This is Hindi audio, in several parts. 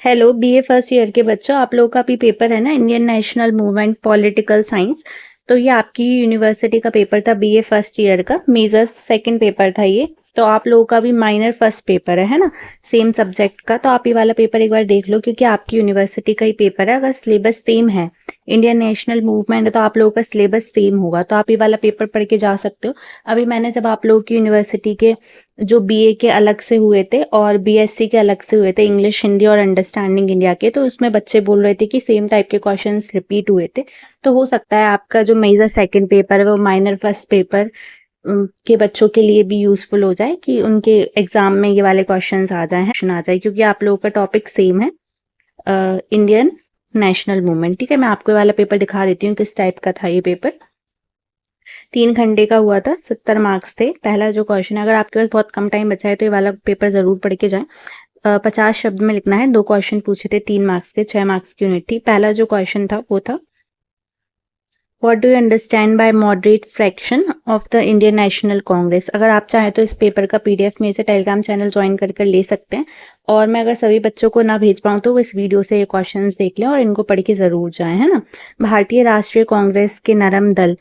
हेलो बीए फर्स्ट ईयर के बच्चों, आप लोगों का भी पेपर है ना, Indian national movement political science. तो ये आपकी यूनिवर्सिटी का पेपर था बीए फर्स्ट ईयर का, मेजर्स सेकंड पेपर था ये। तो आप लोगों का भी माइनर फर्स्ट पेपर है ना, सेम सब्जेक्ट का। तो आप ये वाला पेपर एक बार देख लो, क्योंकि आपकी यूनिवर्सिटी का ही पेपर है। अगर सिलेबस सेम है, इंडियन नेशनल मूवमेंट, तो आप लोगों का सिलेबस सेम होगा, तो आप ये वाला पेपर पढ़ के जा सकते हो। अभी मैंने जब आप लोगों की यूनिवर्सिटी के जो बीए के अलग से हुए थे और बीएससी के अलग से हुए थे, इंग्लिश हिंदी और अंडरस्टैंडिंग इंडिया के, तो उसमें बच्चे बोल रहे थे कि सेम टाइप के क्वेश्चंस रिपीट हुए थे। तो हो सकता है आपका जो मेजर सेकंड पेपर है वो माइनर फर्स्ट पेपर के बच्चों के लिए भी यूजफुल हो जाए, कि उनके एग्जाम में ये वाले क्वेश्चंस आ जाए, क्योंकि आप लोगों का टॉपिक सेम है, इंडियन नेशनल मूवमेंट। ठीक है, मैं आपको ये वाला पेपर दिखा देती हूँ किस टाइप का था ये पेपर। 3 घंटे का हुआ था, 70 मार्क्स थे। पहला जो क्वेश्चन है, अगर आपके पास बहुत कम टाइम बचा है तो ये वाला पेपर जरूर पढ़ के जाएं। 50 शब्द में लिखना है। 2 क्वेश्चन पूछे थे, 3 मार्क्स के, 6 मार्क्स की यूनिट थी। पहला जो क्वेश्चन था वो था, what do you understand by moderate fraction of the Indian national Congress. अगर आप चाहें तो इस पेपर का पीडीएफ में से टेलीग्राम चैनल ज्वाइन कर ले सकते हैं। और मैं अगर सभी बच्चों को ना भेज पाऊँ तो वो इस वीडियो से ये क्वेश्चंस देख लें और इनको पढ़ के जरूर जाएं, है ना। भारतीय राष्ट्रीय कांग्रेस के नरम दल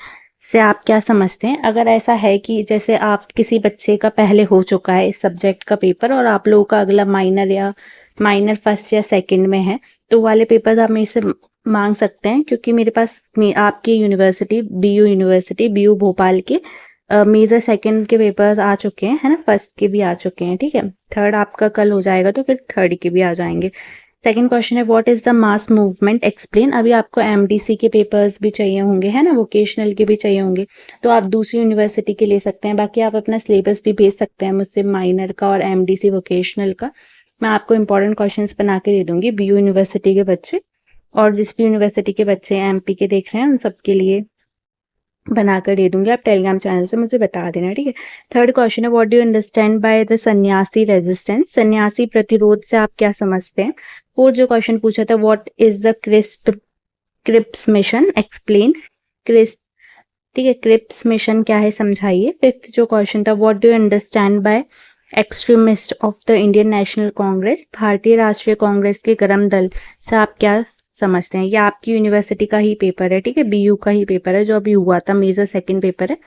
से आप क्या समझते हैं। अगर ऐसा है कि जैसे आप किसी बच्चे का पहले हो चुका है इस सब्जेक्ट का पेपर और आप लोगों का अगला माइनर फर्स्ट या सेकंड में है, तो वाले पेपर्स आप मेरे से मांग सकते हैं, क्योंकि मेरे पास आपकी यूनिवर्सिटी बीयू भोपाल के मेजर सेकंड के पेपर्स आ चुके हैं, है ना। फर्स्ट के भी आ चुके हैं, ठीक है। थर्ड आपका कल हो जाएगा तो फिर थर्ड के भी आ जाएंगे। सेकंड क्वेश्चन है, what is the mass movement explain. अभी आपको एमडीसी के पेपर्स भी चाहिए होंगे, है ना, वोकेशनल के भी चाहिए होंगे, तो आप दूसरी यूनिवर्सिटी के ले सकते हैं। बाकी आप अपना सिलेबस भी भेज सकते हैं मुझसे, माइनर का और एमडीसी वोकेशनल का। मैं आपको इंपॉर्टेंट क्वेश्चंस बना के दे दूंगी बीयू यूनिवर्सिटी के बच्चे, और जिस भी यूनिवर्सिटी के बच्चे एमपी के देख रहे हैं उन सबके लिए बनाकर दे दूंगी। आप टेलीग्राम चैनल से मुझे बता देना, ठीक है। थर्ड क्वेश्चन है, what do you understand by the सन्यासी रेजिस्टेंस। सन्यासी प्रतिरोध से आप क्या समझते हैं। फोर्थ जो क्वेश्चन पूछा था, what is the Cripps mission explain. Crisp, ठीक है, क्रिप्स मिशन क्या है समझाइए। फिफ्थ जो क्वेश्चन था, what do you understand by extremist of the Indian national Congress. भारतीय राष्ट्रीय कांग्रेस के गरम दल से आप क्या समझते हैं। ये आपकी यूनिवर्सिटी का ही पेपर है, ठीक है, बीयू का ही पेपर है जो अभी हुआ था, मेजर सेकंड पेपर है।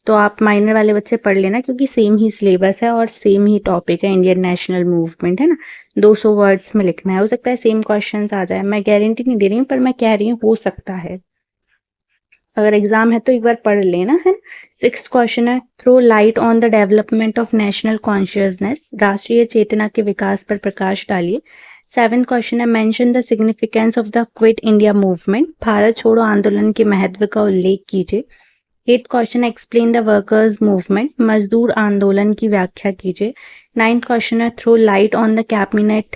तो आप माइनर वाले बच्चे पढ़ लेना, क्योंकि सेम ही सिलेबस है और सेम ही टॉपिक है, इंडियन नेशनल मूवमेंट, है ना। 200 वर्ड्स में लिखना है, हो सकता है सेम क्वेश्चंस आ जाए, मैं गारंटी नहीं दे रही हूँ, पर मैं कह रही हूँ हो सकता है। अगर एग्जाम है तो एक बार पढ़ लेना, है। सिक्स्थ क्वेश्चन है, throw light on the development of national consciousness. राष्ट्रीय चेतना के विकास पर प्रकाश डालिए। सेवेंथ क्वेश्चन है, mention the significance of the quit India movement. Bharat छोड़ो आंदोलन के महत्व का उल्लेख कीजिए। Eighth question, explain the workers movement. मजदूर आंदोलन की व्याख्या कीजिए। नाइन्थ क्वेश्चन है, throw light on the cabinet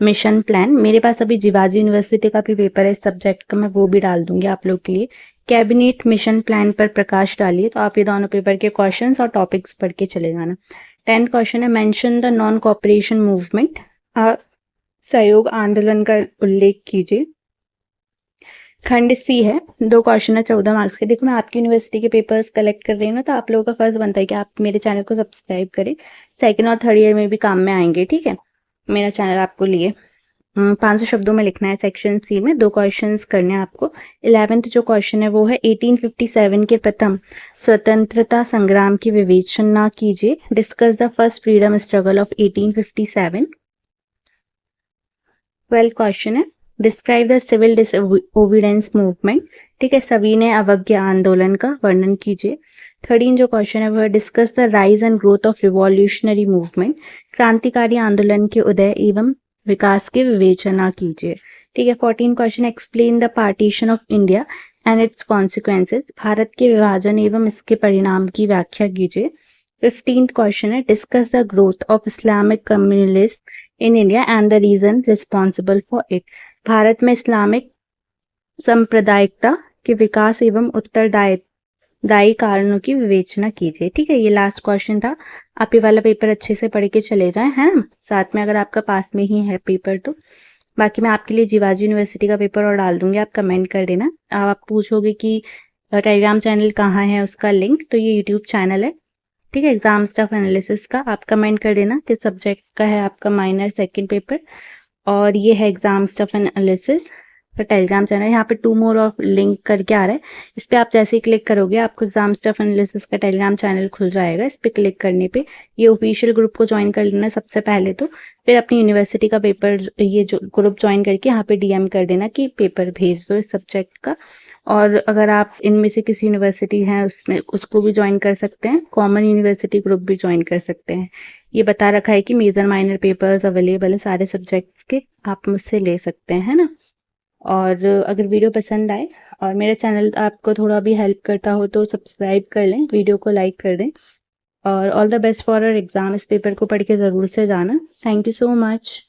mission plan. मेरे पास अभी जिवाजी यूनिवर्सिटी का भी पेपर है इस सब्जेक्ट का, मैं वो भी डाल दूंगी आप लोग के लिए। कैबिनेट मिशन प्लान पर प्रकाश डालिए। तो आप ये दोनों पेपर के क्वेश्चंस और टॉपिक्स पढ़ के चले जाना। 10th क्वेश्चन है, mention the non cooperation movement. सहयोग आंदोलन का उल्लेख कीजिए। खंड सी है, 2 क्वेश्चन है, 14 मार्क्स के। देखो मैं आपकी यूनिवर्सिटी के पेपर्स कलेक्ट कर रही हूँ ना, तो आप लोगों का फर्ज बनता है कि आप मेरे चैनल को सब्सक्राइब करें। सेकंड और थर्ड ईयर में भी काम में आएंगे, ठीक है, मेरा चैनल आपको लिए। 500 शब्दों में लिखना है सेक्शन सी में, 2 क्वेश्चंस करने हैं आपको। 11th जो क्वेश्चन है वो है, 1857 के प्रथम स्वतंत्रता संग्राम की विवेचना कीजिए। Discuss the first freedom struggle of 1857। 12th question है, describe the civil disobedience movement. ठीक है, सविनय अवज्ञा आंदोलन का वर्णन कीजिए। 13 जो क्वेश्चन है वह, discuss the rise and growth of revolutionary movement. क्रांतिकारी आंदोलन के उदय एवं विकास की विवेचना कीजिए। ठीक है, 14 question, explain the partition of India and it's consequences. Bharat के विभाजन एवं इसके परिणाम की व्याख्या कीजिए। 15th क्वेश्चन है, discuss the growth of Islamic communalist in India and the reason responsible for it. Bharat में इस्लामिक सांप्रदायिकता के विकास एवं उत्तरदायी कारणों की विवेचना कीजिए। ठीक है, ये लास्ट क्वेश्चन था। आप ये वाला पेपर अच्छे से पढ़ के चले जाएं, है ना, साथ में अगर आपका पास में ही है पेपर तो। बाकी मैं आपके लिए जिवाजी यूनिवर्सिटी का पेपर और डाल दूंगी, आप कमेंट कर देना। आप पूछोगे कि टेलीग्राम चैनल कहाँ है, उसका लिंक तो ये यूट्यूब चैनल है, ठीक है, एग्जाम स्टफ एनालिसिस का। आप कमेंट कर देना किस सब्जेक्ट का है आपका माइनर सेकंड पेपर, और ये है एग्जाम स्टफ एनालिसिस का टेलीग्राम चैनल। यहाँ पे 2 मोर और लिंक करके आ रहा है, इस पे आप जैसे ही क्लिक करोगे आपको एग्जाम स्टफ एनालिसिस का टेलीग्राम चैनल खुल जाएगा। इस पे क्लिक करने पे ये ऑफिशियल ग्रुप को ज्वाइन कर लेना सबसे पहले, तो फिर अपनी यूनिवर्सिटी का पेपर ये जो ग्रुप ज्वाइन करके यहाँ पे डीएम कर देना कि पेपर भेज दो इस सब्जेक्ट का। और अगर आप इनमें से किसी यूनिवर्सिटी है उसमें उसको भी ज्वाइन कर सकते हैं, कॉमन यूनिवर्सिटी ग्रुप भी ज्वाइन कर सकते हैं। ये बता रखा है कि मेजर माइनर पेपर्स अवेलेबल है सारे सब्जेक्ट के, आप मुझसे ले सकते हैं, है ना। और अगर वीडियो पसंद आए और मेरा चैनल आपको थोड़ा भी हेल्प करता हो तो सब्सक्राइब कर लें, वीडियो को लाइक कर दें। और all the best for our exam, इस पेपर को पढ़ के ज़रूर से जाना। Thank you so much.